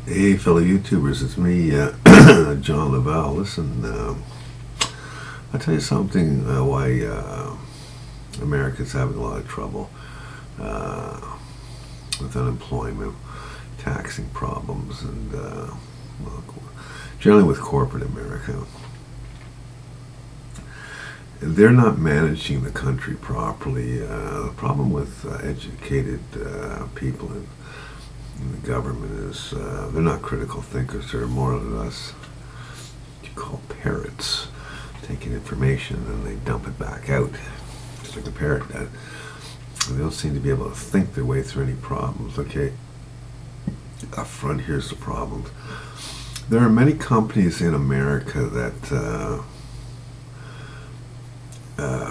Hey, fellow YouTubers, it's me, John Lavelle. Listen, I'll tell you something why America's having a lot of trouble with unemployment, taxing problems, and well, generally with corporate America. They're not managing the country properly. The problem with educated people in the government is they're not critical thinkers. They're more or less what you call parrots, taking information and they dump it back out, just like a parrot does. They don't seem to be able to think their way through any problems. Okay, up front, here's the problem. There are many companies in America that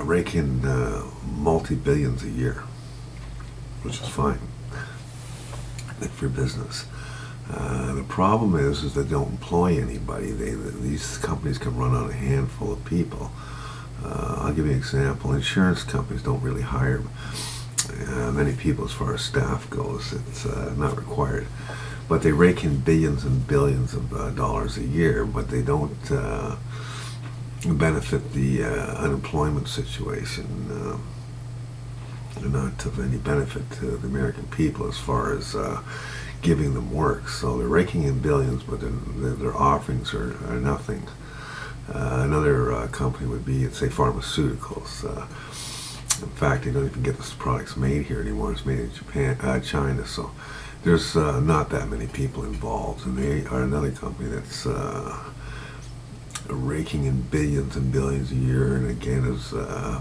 rake in multi-billions a year, which is fine for business. The problem is they don't employ anybody. These companies can run on a handful of people. I'll give you an example. Insurance companies don't really hire many people as far as staff goes. It's not required. But they rake in billions and billions of dollars a year, but they don't benefit the unemployment situation. They're not of any benefit to the American people as far as giving them work. So they're raking in billions, but their offerings are nothing. Another company would be, say, pharmaceuticals. In fact, they don't even get the products made here anymore. It's made in China. So there's not that many people involved, and they are another company that's raking in billions and billions a year, and again is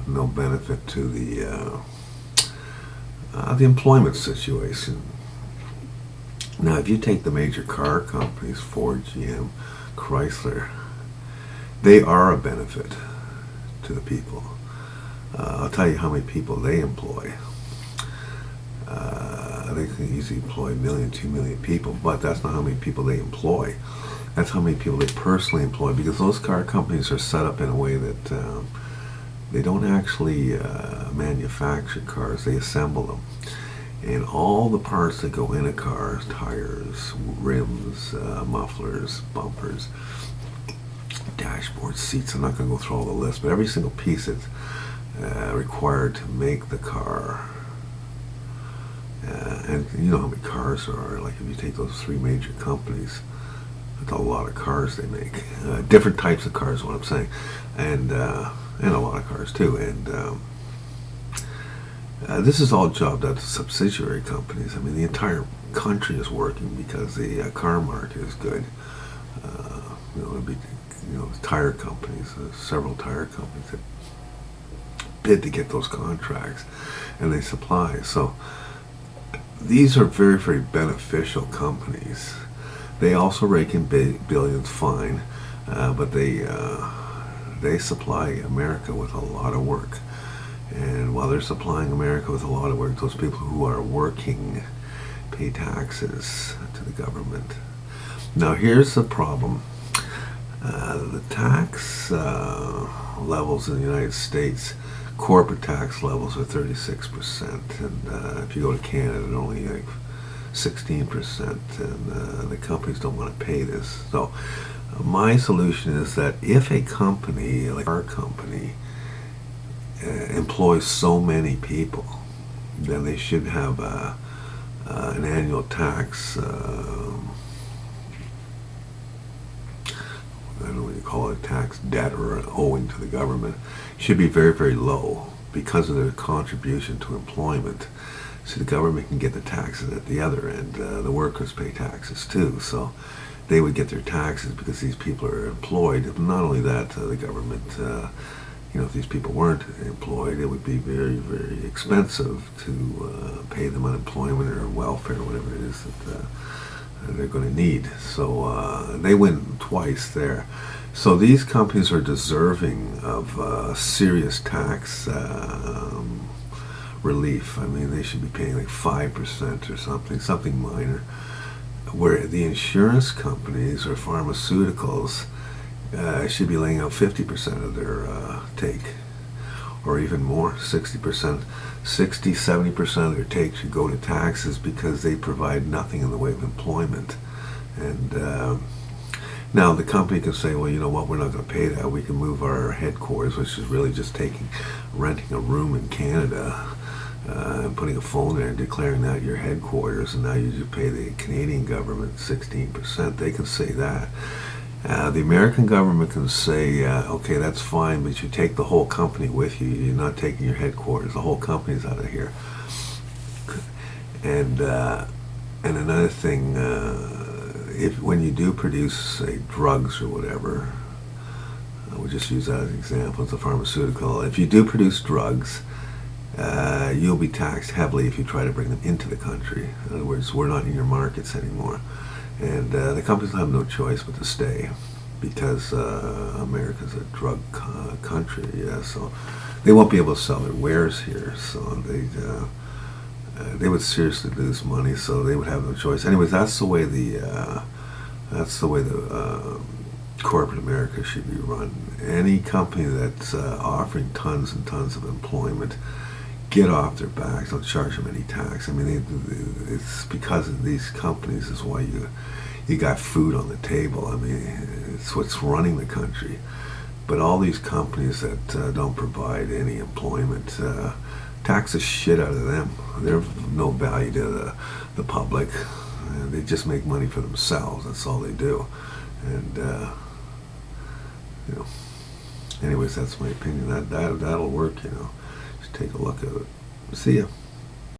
no benefit to the employment situation. Now, if you take the major car companies, Ford, GM, Chrysler, they are a benefit to the people. I'll tell you how many people they employ. They can easily employ 1 million, 2 million people, but that's not how many people they employ. That's how many people they personally employ, because those car companies are set up in a way that they don't actually manufacture cars, they assemble them. And all the parts that go in a car, tires, rims, mufflers, bumpers, dashboard, seats, I'm not going to go through all the list, but every single piece that's required to make the car. And you know how many cars there are. Like if you take those 3 major companies, that's a lot of cars they make. Different types of cars, what I'm saying. And a lot of cars too. And this is all jobbed out to subsidiary companies. I mean, the entire country is working because the car market is good. It'd be, tire companies, several tire companies that bid to get those contracts, and they supply. So these are very, very beneficial companies. They also rake in billions, fine, but they supply America with a lot of work. And while they're supplying America with a lot of work, those people who are working pay taxes to the government. Now, here's the problem. The tax levels in the United States, corporate tax levels are 36%, and if you go to Canada, they're only like 16%, and the companies don't want to pay this. So my solution is that if a company, like our company, employs so many people, then they should have an annual tax, I don't know what you call it, tax debt or owing to the government, should be very, very low because of their contribution to employment. So the government can get the taxes at the other end. The workers pay taxes too, so they would get their taxes because these people are employed. Not only that, the government, if these people weren't employed, it would be very, very expensive to pay them unemployment or welfare or whatever it is that they're going to need. So they win twice there. So these companies are deserving of serious tax relief. I mean, they should be paying like 5% or something minor. Where the insurance companies or pharmaceuticals should be laying out 50% of their take, or even more, 60%, 70% of their take should go to taxes because they provide nothing in the way of employment And now the company can say, well, you know what, we're not going to pay that. We can move our headquarters, which is really just renting a room in Canada, and putting a phone there and declaring that your headquarters, and now you just pay the Canadian government 16%. They can say that. The American government can say, okay, that's fine, but you take the whole company with you. You're not taking your headquarters. The whole company's out of here. And another thing, if when you do produce, say, drugs or whatever, we'll just use that as an example. It's a pharmaceutical. If you do produce drugs, you'll be taxed heavily if you try to bring them into the country. In other words, we're not in your markets anymore. And the companies have no choice but to stay because America's a drug country, yeah, so they won't be able to sell their wares here, so they would seriously lose money, so they would have no choice. Anyways, that's the way the corporate America should be run. Any company that's offering tons and tons of employment, get off their backs. Don't charge them any tax. I mean, it's because of these companies is why you got food on the table. I mean, it's what's running the country. But all these companies that don't provide any employment, tax the shit out of them. They're of no value to the public. They just make money for themselves. That's all they do. And you know, anyways, that's my opinion. That'll work. You know, just take a look at it. See ya.